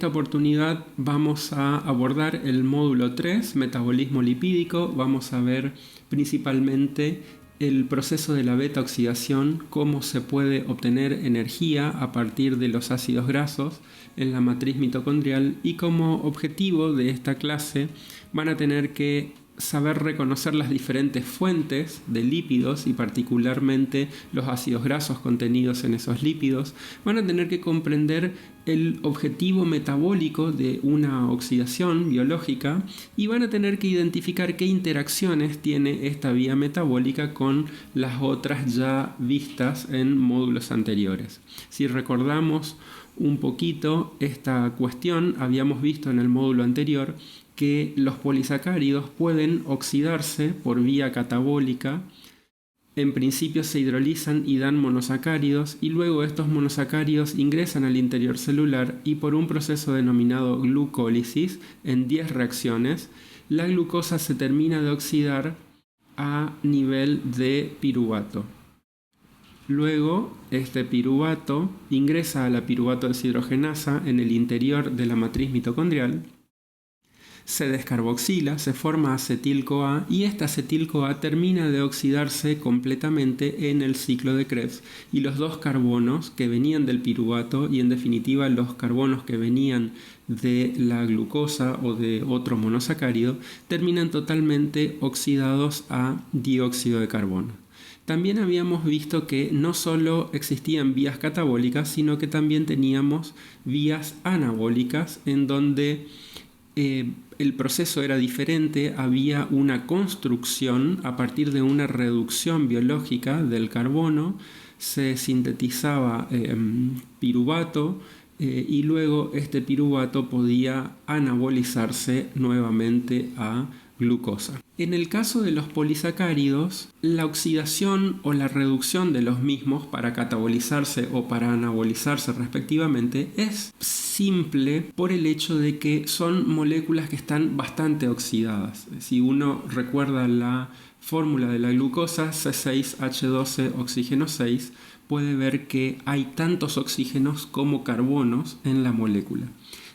esta oportunidad vamos a abordar el módulo 3, metabolismo lipídico. Vamos a ver principalmente el proceso de la beta-oxidación, cómo se puede obtener energía a partir de los ácidos grasos en la matriz mitocondrial, y como objetivo de esta clase van a tener que saber reconocer las diferentes fuentes de lípidos y particularmente los ácidos grasos contenidos en esos lípidos. Van a tener que comprender el objetivo metabólico de una oxidación biológica y van a tener que identificar qué interacciones tiene esta vía metabólica con las otras ya vistas en módulos anteriores. Si recordamos un poquito esta cuestión, habíamos visto en el módulo anterior que los polisacáridos pueden oxidarse por vía catabólica. En principio se hidrolizan y dan monosacáridos, y luego estos monosacáridos ingresan al interior celular y por un proceso denominado glucólisis, en 10 reacciones, la glucosa se termina de oxidar a nivel de piruvato. Luego, este piruvato ingresa a la piruvato deshidrogenasa en el interior de la matriz mitocondrial, se descarboxila, se forma acetil-CoA y esta acetil-CoA termina de oxidarse completamente en el ciclo de Krebs, y los dos carbonos que venían del piruvato y en definitiva los carbonos que venían de la glucosa o de otro monosacárido terminan totalmente oxidados a dióxido de carbono. También habíamos visto que no solo existían vías catabólicas, sino que también teníamos vías anabólicas en donde el proceso era diferente. Había una construcción a partir de una reducción biológica del carbono, se sintetizaba piruvato y luego este piruvato podía anabolizarse nuevamente a glucosa. En el caso de los polisacáridos, la oxidación o la reducción de los mismos para catabolizarse o para anabolizarse respectivamente es simple por el hecho de que son moléculas que están bastante oxidadas. Si uno recuerda la fórmula de la glucosa, C6H12 oxígeno 6, puede ver que hay tantos oxígenos como carbonos en la molécula.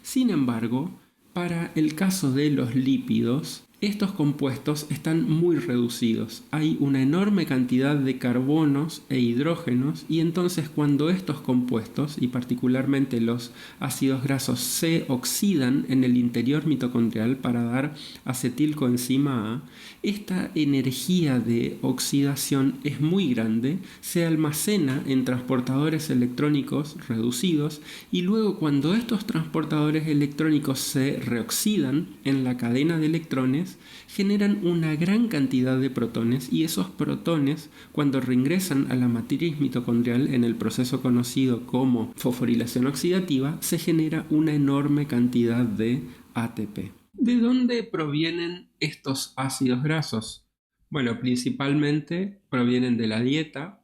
Sin embargo, para el caso de los lípidos, estos compuestos están muy reducidos. Hay una enorme cantidad de carbonos e hidrógenos, y entonces cuando estos compuestos, y particularmente los ácidos grasos, se oxidan en el interior mitocondrial para dar acetilcoenzima A, esta energía de oxidación es muy grande, se almacena en transportadores electrónicos reducidos, y luego cuando estos transportadores electrónicos se reoxidan en la cadena de electrones, generan una gran cantidad de protones, y esos protones, cuando reingresan a la matriz mitocondrial en el proceso conocido como fosforilación oxidativa, se genera una enorme cantidad de ATP. ¿De dónde provienen estos ácidos grasos? Bueno, principalmente provienen de la dieta,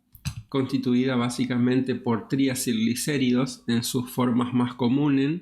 constituida básicamente por triacilglicéridos en sus formas más comunes,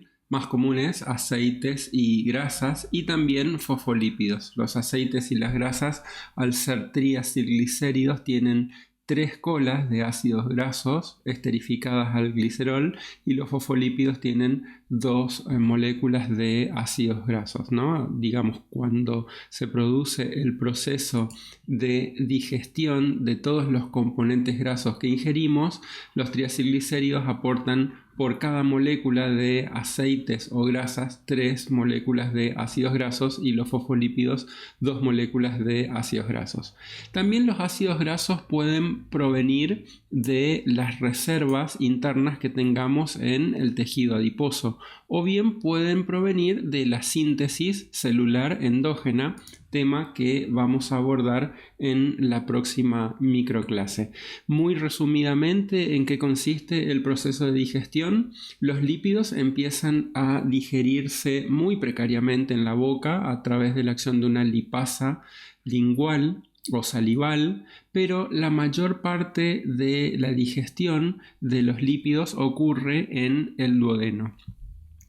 aceites y grasas, y también fosfolípidos. Los aceites y las grasas, al ser triacilglicéridos, tienen 3 colas de ácidos grasos esterificadas al glicerol, y los fosfolípidos tienen 2 moléculas de ácidos grasos, ¿no? Digamos, cuando se produce el proceso de digestión de todos los componentes grasos que ingerimos, los triacilglicéridos aportan por cada molécula de aceites o grasas 3 moléculas de ácidos grasos, y los fosfolípidos 2 moléculas de ácidos grasos. También los ácidos grasos pueden provenir de las reservas internas que tengamos en el tejido adiposo, o bien pueden provenir de la síntesis celular endógena, tema que vamos a abordar en la próxima microclase. Muy resumidamente, ¿en qué consiste el proceso de digestión? Los lípidos empiezan a digerirse muy precariamente en la boca a través de la acción de una lipasa lingual o salival, pero la mayor parte de la digestión de los lípidos ocurre en el duodeno.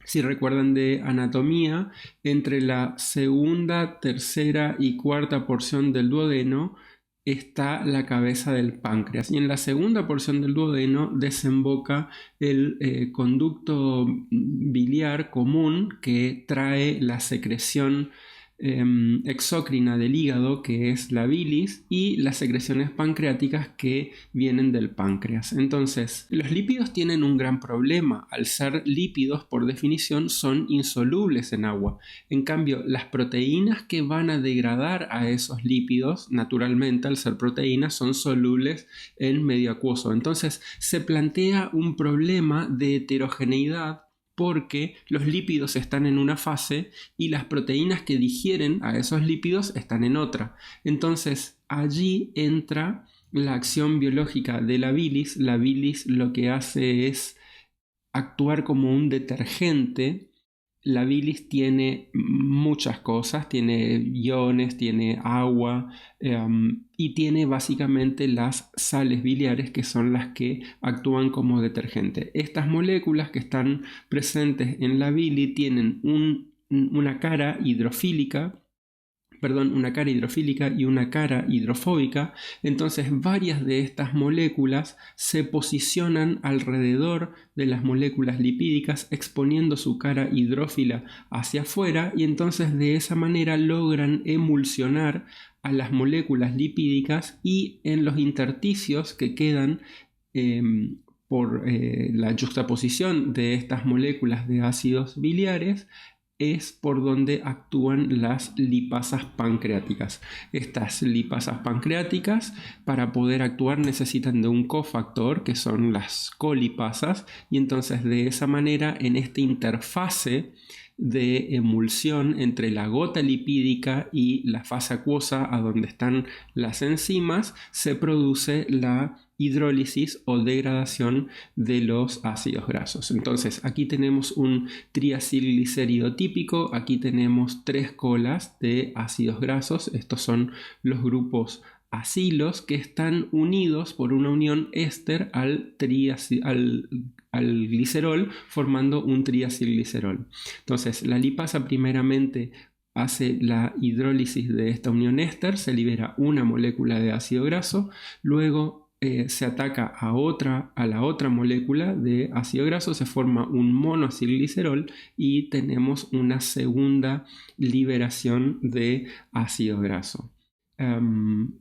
Si recuerdan de anatomía, entre la segunda, tercera y cuarta porción del duodeno está la cabeza del páncreas y en la segunda porción del duodeno desemboca el conducto biliar común que trae la secreción exócrina del hígado, que es la bilis, y las secreciones pancreáticas que vienen del páncreas. Entonces, los lípidos tienen un gran problema. Al ser lípidos, por definición, son insolubles en agua. En cambio, las proteínas que van a degradar a esos lípidos, naturalmente, al ser proteínas, son solubles en medio acuoso. Entonces, se plantea un problema de heterogeneidad porque los lípidos están en una fase y las proteínas que digieren a esos lípidos están en otra. Entonces, allí entra la acción biológica de la bilis. La bilis lo que hace es actuar como un detergente. La bilis tiene muchas cosas, tiene iones, tiene agua y tiene básicamente las sales biliares, que son las que actúan como detergente. Estas moléculas que están presentes en la bilis tienen una cara hidrofílica y una cara hidrofóbica. Entonces varias de estas moléculas se posicionan alrededor de las moléculas lipídicas exponiendo su cara hidrófila hacia afuera y entonces de esa manera logran emulsionar a las moléculas lipídicas y en los intersticios que quedan por la yuxtaposición de estas moléculas de ácidos biliares es por donde actúan las lipasas pancreáticas. Estas lipasas pancreáticas, para poder actuar, necesitan de un cofactor, que son las colipasas, y entonces de esa manera, en esta interfase de emulsión entre la gota lipídica y la fase acuosa, a donde están las enzimas, se produce la hidrólisis o degradación de los ácidos grasos. Entonces aquí tenemos un triacilglicérido típico, aquí tenemos 3 colas de ácidos grasos. Estos son los grupos acilos que están unidos por una unión éster al glicerol, formando un triacilglicerol. Entonces la lipasa primeramente hace la hidrólisis de esta unión éster, se libera una molécula de ácido graso, luego se ataca a la otra molécula de ácido graso, se forma un monoacilglicerol y tenemos una segunda liberación de ácido graso.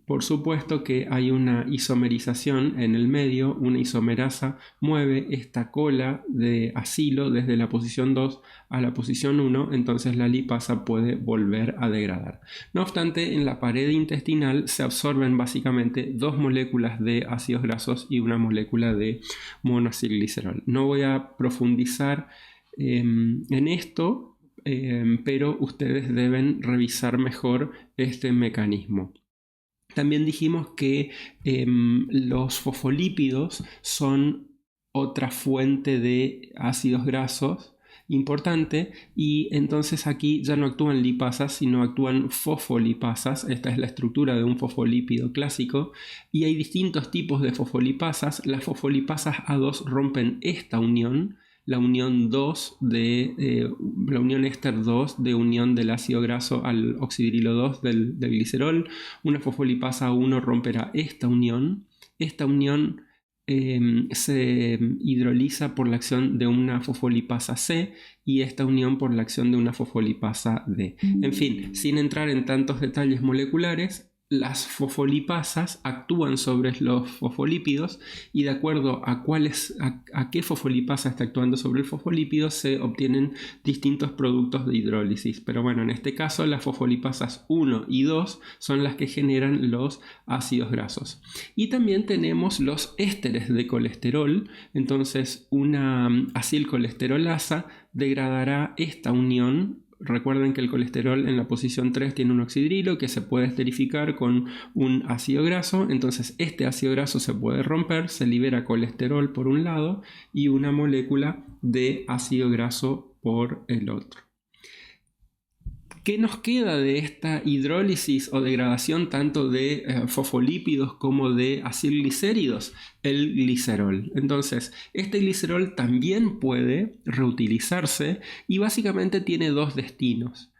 Por supuesto que hay una isomerización en el medio, una isomerasa mueve esta cola de acilo desde la posición 2 a la posición 1, entonces la lipasa puede volver a degradar. No obstante, en la pared intestinal se absorben básicamente 2 moléculas de ácidos grasos y una molécula de monoacilglicerol. No voy a profundizar en esto, pero ustedes deben revisar mejor este mecanismo. También dijimos que los fosfolípidos son otra fuente de ácidos grasos importante y entonces aquí ya no actúan lipasas sino actúan fosfolipasas. Esta es la estructura de un fosfolípido clásico y hay distintos tipos de fosfolipasas. Las fosfolipasas A2 rompen esta unión, la unión 2 la unión éster 2 de unión del ácido graso al oxidrilo 2 del glicerol. Una fosfolipasa 1 romperá esta unión. Esta unión se hidroliza por la acción de una fosfolipasa C y esta unión por la acción de una fosfolipasa D. En fin, sin entrar en tantos detalles moleculares, las fosfolipasas actúan sobre los fosfolípidos y de acuerdo a qué fosfolipasa está actuando sobre el fosfolípido se obtienen distintos productos de hidrólisis. Pero bueno, en este caso las fosfolipasas 1 y 2 son las que generan los ácidos grasos. Y también tenemos los ésteres de colesterol. Entonces una acilcolesterolasa degradará esta unión. Recuerden que el colesterol en la posición 3 tiene un oxidrilo que se puede esterificar con un ácido graso. Entonces este ácido graso se puede romper, se libera colesterol por un lado y una molécula de ácido graso por el otro. ¿Qué nos queda de esta hidrólisis o degradación tanto de fosfolípidos como de acilglicéridos? El glicerol. Entonces, este glicerol también puede reutilizarse y básicamente tiene 2 destinos.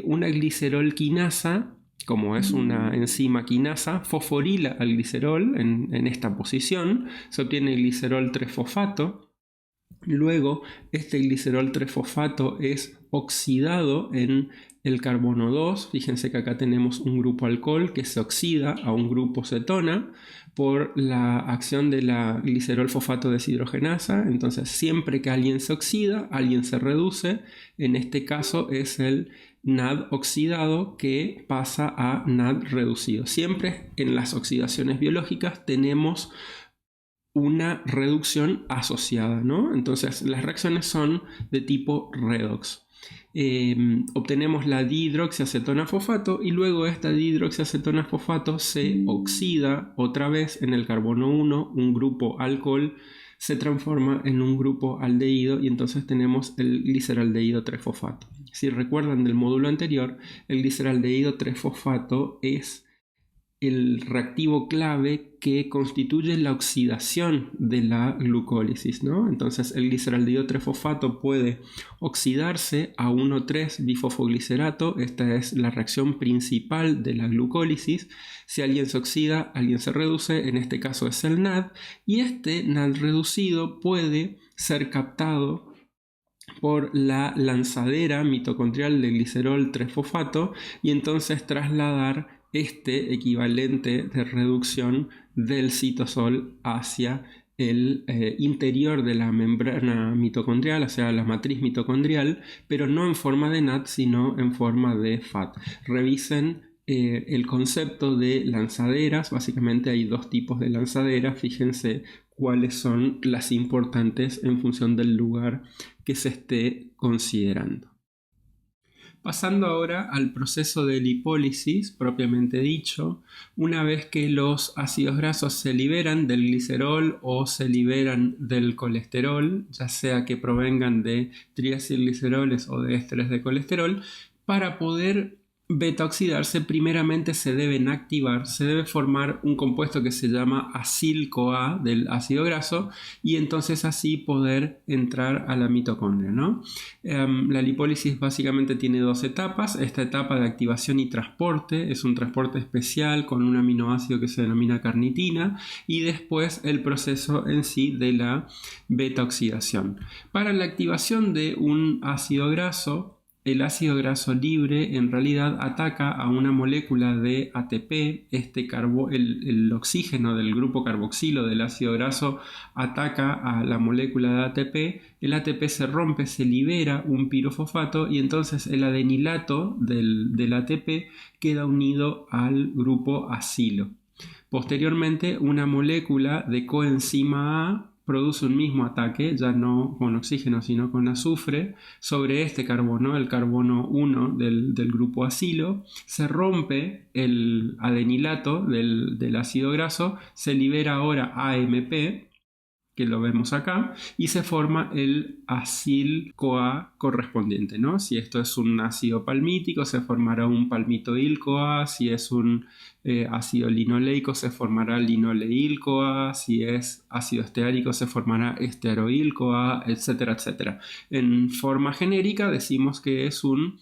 Una glicerol quinasa como es una enzima quinasa, fosforila al glicerol en esta posición, se obtiene el glicerol 3-fosfato. Luego, este glicerol 3-fosfato es oxidado en el carbono 2. Fíjense que acá tenemos un grupo alcohol que se oxida a un grupo cetona por la acción de la glicerol fosfato deshidrogenasa. Entonces, siempre que alguien se oxida, alguien se reduce. En este caso es el NAD oxidado que pasa a NAD reducido. Siempre en las oxidaciones biológicas tenemos una reducción asociada, ¿no? Entonces las reacciones son de tipo redox. Obtenemos la dihidroxiacetona fosfato y luego esta dihidroxiacetona fosfato se oxida otra vez en el carbono 1, un grupo alcohol se transforma en un grupo aldehído y entonces tenemos el gliceraldehído 3-fosfato. Si recuerdan del módulo anterior, el gliceraldehído 3-fosfato es el reactivo clave que constituye la oxidación de la glucólisis, ¿no? Entonces el gliceraldehído 3-fosfato puede oxidarse a 1,3-bifosfoglicerato. Esta es la reacción principal de la glucólisis. Si alguien se oxida, alguien se reduce, en este caso es el NAD, y este NAD reducido puede ser captado por la lanzadera mitocondrial de glicerol 3-fosfato y entonces trasladar este equivalente de reducción del citosol hacia el interior de la membrana mitocondrial, o sea, la matriz mitocondrial, pero no en forma de NAD, sino en forma de FAT. Revisen el concepto de lanzaderas. Básicamente hay dos tipos de lanzaderas. Fíjense cuáles son las importantes en función del lugar que se esté considerando. Pasando ahora al proceso de lipólisis propiamente dicho, una vez que los ácidos grasos se liberan del glicerol o se liberan del colesterol, ya sea que provengan de triacilgliceroles o de ésteres de colesterol, para poder beta oxidarse, primeramente se deben activar, se debe formar un compuesto que se llama acil-CoA del ácido graso y entonces así poder entrar a la mitocondria, ¿no? La lipólisis básicamente tiene dos etapas. Esta etapa de activación y transporte es un transporte especial con un aminoácido que se denomina carnitina y después el proceso en sí de la beta oxidación. Para la activación de un ácido graso, el ácido graso libre en realidad ataca a una molécula de ATP. El oxígeno del grupo carboxilo del ácido graso ataca a la molécula de ATP. El ATP se rompe, se libera un pirofosfato y entonces el adenilato del ATP queda unido al grupo acilo. Posteriormente, una molécula de coenzima A produce un mismo ataque, ya no con oxígeno sino con azufre, sobre este carbono, el carbono 1 del grupo acilo. Se rompe el adenilato del ácido graso, se libera ahora AMP, que lo vemos acá, y se forma el acil-CoA correspondiente, ¿no? Si esto es un ácido palmítico, se formará un palmitoil-CoA. Si es un ácido linoleico, se formará linoleil-CoA. Si es ácido esteárico, se formará estearoil-CoA, etcétera, etcétera. En forma genérica decimos que es un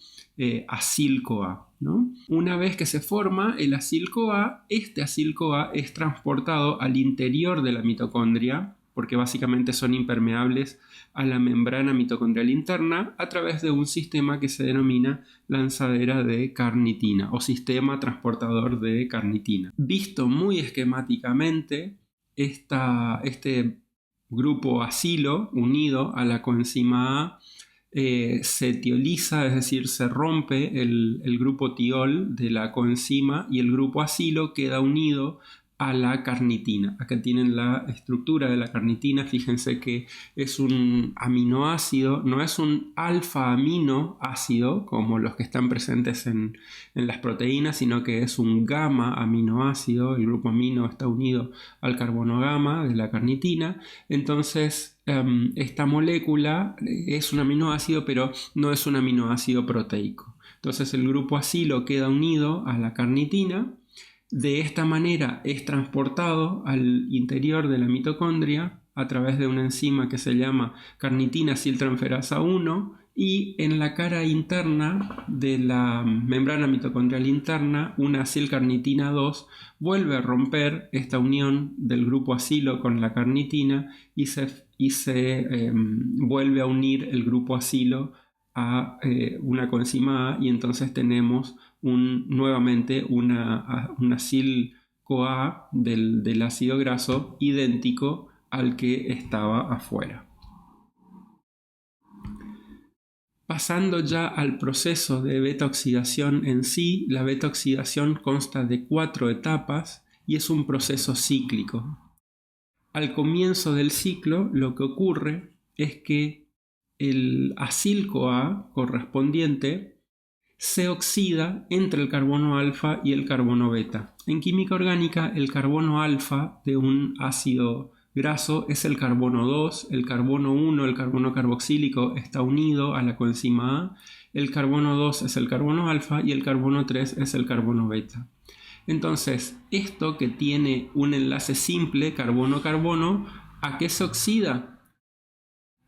acil-CoA, ¿no? Una vez que se forma el acil-CoA, este acil-CoA es transportado al interior de la mitocondria, porque básicamente son impermeables a la membrana mitocondrial interna a través de un sistema que se denomina lanzadera de carnitina o sistema transportador de carnitina. Visto muy esquemáticamente, este grupo acilo unido a la coenzima A se tioliza, es decir, se rompe el grupo tiol de la coenzima y el grupo acilo queda unido a la carnitina. Acá tienen la estructura de la carnitina. Fíjense que es un aminoácido, no es un alfa aminoácido como los que están presentes en las proteínas, sino que es un gamma aminoácido. El grupo amino está unido al carbono gamma de la carnitina. Entonces esta molécula es un aminoácido, pero no es un aminoácido proteico. Entonces el grupo acilo queda unido a la carnitina. De esta manera es transportado al interior de la mitocondria a través de una enzima que se llama carnitina aciltransferasa 1 Y en la cara interna de la membrana mitocondrial interna, una acilcarnitina 2 vuelve a romper esta unión del grupo acilo con la carnitina y se vuelve a unir el grupo acilo a una coenzima A, y entonces tenemos nuevamente una acil-CoA del ácido graso idéntico al que estaba afuera. Pasando ya al proceso de beta-oxidación en sí, la beta-oxidación consta de 4 etapas y es un proceso cíclico. Al comienzo del ciclo, lo que ocurre es que el acil-CoA correspondiente se oxida entre el carbono alfa y el carbono beta. En química orgánica, el carbono alfa de un ácido graso es el carbono 2, el carbono 1, el carbono carboxílico, está unido a la coenzima A, el carbono 2 es el carbono alfa y el carbono 3 es el carbono beta. Entonces, esto que tiene un enlace simple, carbono-carbono, ¿a qué se oxida?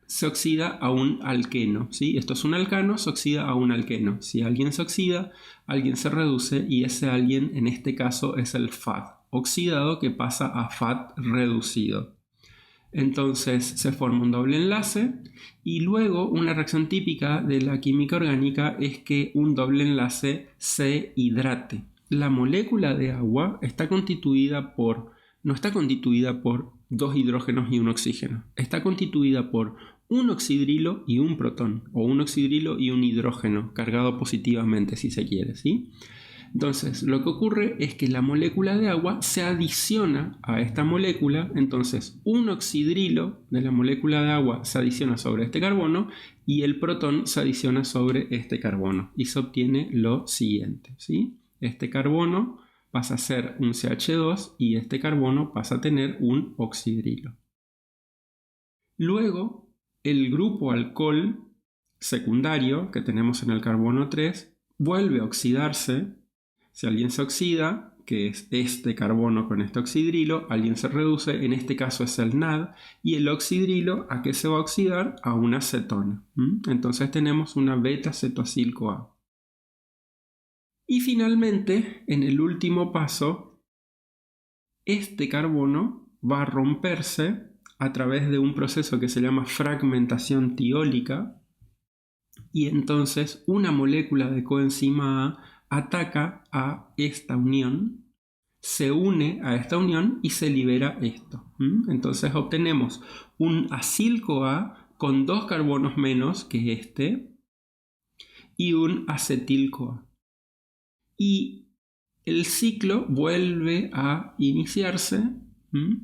Se oxida a un alqueno, ¿sí? Esto es un alcano, se oxida a un alqueno. Si alguien se oxida, alguien se reduce y ese alguien en este caso es el FAD oxidado que pasa a FAD reducido. Entonces se forma un doble enlace y luego una reacción típica de la química orgánica es que un doble enlace se hidrate. La molécula de agua no está constituida por 2 hidrógenos y un oxígeno. Está constituida por un oxidrilo y un protón, o un oxidrilo y un hidrógeno, cargado positivamente si se quiere, ¿sí? Entonces, lo que ocurre es que la molécula de agua se adiciona a esta molécula, entonces un oxidrilo de la molécula de agua se adiciona sobre este carbono y el protón se adiciona sobre este carbono y se obtiene lo siguiente, ¿sí? Este carbono pasa a ser un CH2 y este carbono pasa a tener un oxidrilo. Luego, el grupo alcohol secundario que tenemos en el carbono 3 vuelve a oxidarse. Si alguien se oxida, que es este carbono con este oxidrilo, alguien se reduce, en este caso es el NAD, y el oxidrilo, ¿a qué se va a oxidar? A una cetona. Entonces tenemos una beta-cetoacil-CoA. Y finalmente, en el último paso, este carbono va a romperse a través de un proceso que se llama fragmentación tiólica, y entonces una molécula de coenzima A ataca a esta unión, se une a esta unión y se libera esto. Entonces obtenemos un acil-CoA con 2 carbonos menos que este y un acetil-CoA. Y el ciclo vuelve a iniciarse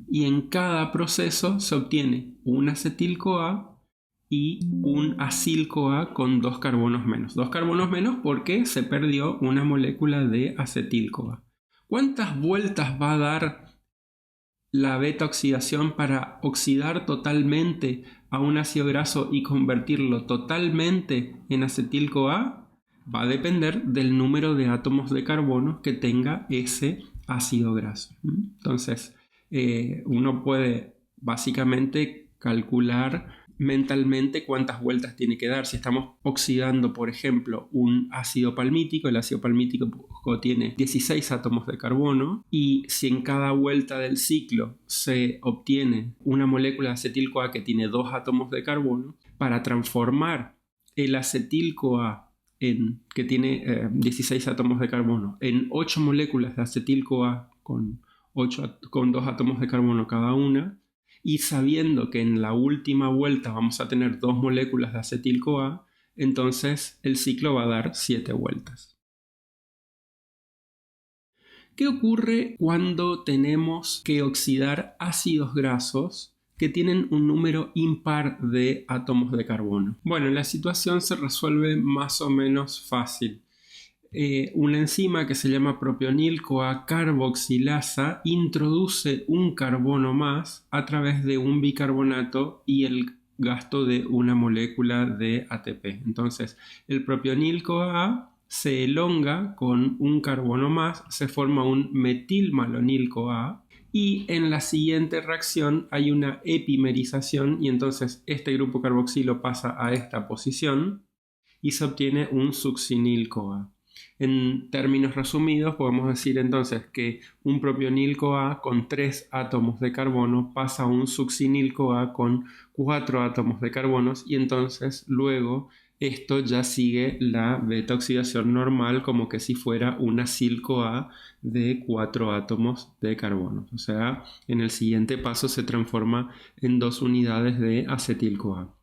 y en cada proceso se obtiene un acetil-CoA y un acil-CoA con 2 carbonos menos. 2 carbonos menos porque se perdió una molécula de acetil-CoA. ¿Cuántas vueltas va a dar la beta-oxidación para oxidar totalmente a un ácido graso y convertirlo totalmente en acetil-CoA? Va a depender del número de átomos de carbono que tenga ese ácido graso. Entonces, uno puede básicamente calcular mentalmente cuántas vueltas tiene que dar. Si estamos oxidando, por ejemplo, un ácido palmítico, el ácido palmítico tiene 16 átomos de carbono, y si en cada vuelta del ciclo se obtiene una molécula de acetil-CoA que tiene 2 átomos de carbono, para transformar el acetil-CoA que tiene 16 átomos de carbono en 8 moléculas de acetil-CoA con 2 átomos de carbono cada una, y sabiendo que en la última vuelta vamos a tener 2 moléculas de acetil-CoA, entonces el ciclo va a dar 7 vueltas. ¿Qué ocurre cuando tenemos que oxidar ácidos grasos que tienen un número impar de átomos de carbono? Bueno, la situación se resuelve más o menos fácil. Una enzima que se llama propionil-CoA carboxilasa introduce un carbono más a través de un bicarbonato y el gasto de una molécula de ATP. Entonces, el propionil-CoA se elonga con un carbono más, se forma un metilmalonil-CoA, y en la siguiente reacción hay una epimerización y entonces este grupo carboxilo pasa a esta posición y se obtiene un succinil-CoA. En términos resumidos, podemos decir entonces que un propionil-CoA con 3 átomos de carbono pasa a un succinil-CoA con 4 átomos de carbono y entonces luego esto ya sigue la beta oxidación normal como que si fuera un acil-CoA de 4 átomos de carbono. O sea, en el siguiente paso se transforma en 2 unidades de acetil-CoA.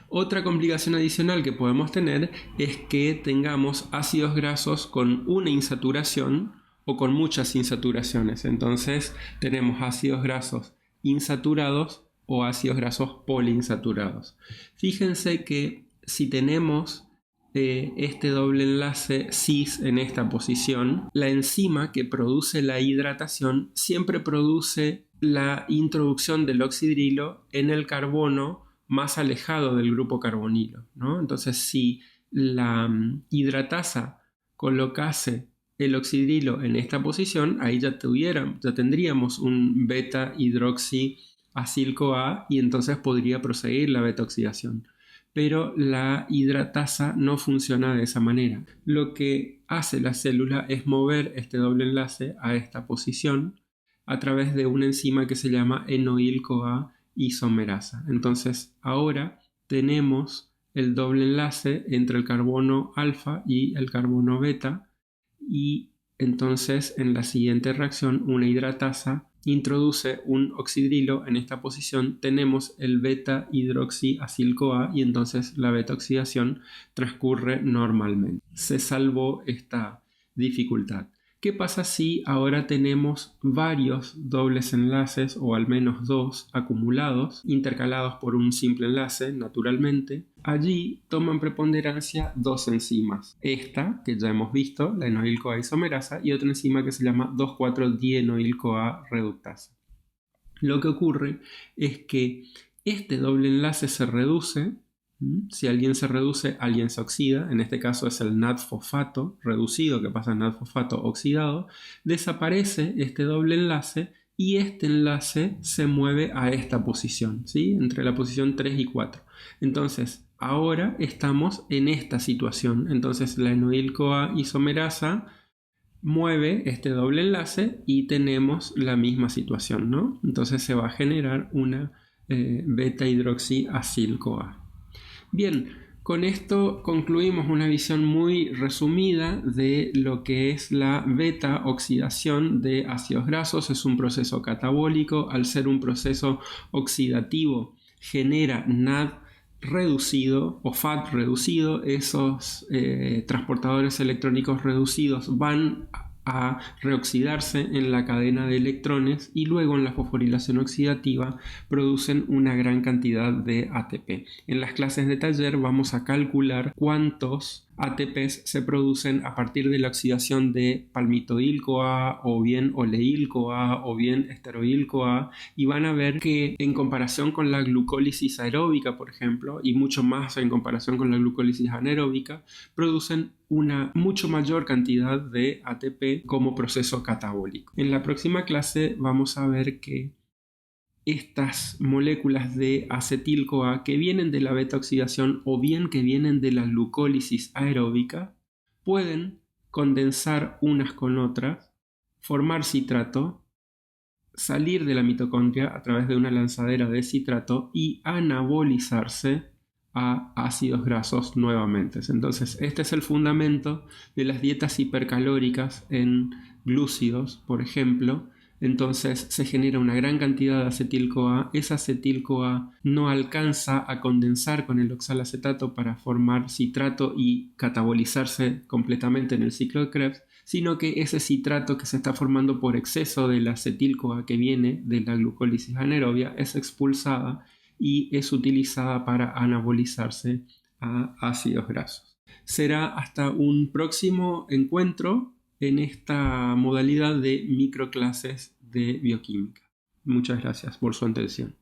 Otra complicación adicional que podemos tener es que tengamos ácidos grasos con una insaturación o con muchas insaturaciones. Entonces tenemos ácidos grasos insaturados o ácidos grasos poliinsaturados. Fíjense que si tenemos este doble enlace cis en esta posición, la enzima que produce la hidratación siempre produce la introducción del oxidrilo en el carbono más alejado del grupo carbonilo, ¿no? Entonces, si la hidratasa colocase el oxidrilo en esta posición, ahí ya tendríamos un beta hidroxiacil-CoA y entonces podría proseguir la beta oxidación. Pero la hidratasa no funciona de esa manera. Lo que hace la célula es mover este doble enlace a esta posición a través de una enzima que se llama enoil-CoA isomerasa. Entonces ahora tenemos el doble enlace entre el carbono alfa y el carbono beta y entonces en la siguiente reacción una hidratasa introduce un oxidrilo en esta posición, tenemos el beta hidroxiacil-CoA y entonces la beta oxidación transcurre normalmente. Se salvó esta dificultad. ¿Qué pasa si ahora tenemos varios dobles enlaces o al menos 2 acumulados, intercalados por un simple enlace, naturalmente? Allí toman preponderancia 2 enzimas. Esta, que ya hemos visto, la enoil-CoA isomerasa, y otra enzima que se llama 2,4-dienoil-CoA reductasa. Lo que ocurre es que este doble enlace se reduce. Si alguien se reduce, alguien se oxida. En este caso es el NAD-fosfato reducido que pasa a NAD-fosfato oxidado. Desaparece este doble enlace y este enlace se mueve a esta posición, ¿sí? Entre la posición 3 y 4. Entonces, ahora estamos en esta situación. Entonces, la enoil-CoA isomerasa mueve este doble enlace y tenemos la misma situación, ¿no? Entonces se va a generar una beta-hidroxiacil-CoA. Bien, con esto concluimos una visión muy resumida de lo que es la beta oxidación de ácidos grasos. Es un proceso catabólico. Al ser un proceso oxidativo genera NAD reducido o FAT reducido. Esos transportadores electrónicos reducidos van a reoxidarse en la cadena de electrones y luego en la fosforilación oxidativa producen una gran cantidad de ATP. En las clases de taller vamos a calcular cuántos ATPs se producen a partir de la oxidación de palmitoil-CoA o bien oleil-CoA o bien esteroil-CoA y van a ver que en comparación con la glucólisis aeróbica, por ejemplo, y mucho más en comparación con la glucólisis anaeróbica, producen una mucho mayor cantidad de ATP como proceso catabólico. En la próxima clase vamos a ver que estas moléculas de acetil-CoA que vienen de la beta oxidación o bien que vienen de la glucólisis aeróbica pueden condensar unas con otras, formar citrato, salir de la mitocondria a través de una lanzadera de citrato y anabolizarse a ácidos grasos nuevamente. Entonces, este es el fundamento de las dietas hipercalóricas en glúcidos, por ejemplo. Entonces se genera una gran cantidad de acetil-CoA. Esa acetil-CoA no alcanza a condensar con el oxalacetato para formar citrato y catabolizarse completamente en el ciclo de Krebs, sino que ese citrato que se está formando por exceso de la acetil-CoA que viene de la glucólisis anaerobia es expulsada y es utilizada para anabolizarse a ácidos grasos. Será hasta un próximo encuentro en esta modalidad de microclases de bioquímica. Muchas gracias por su atención.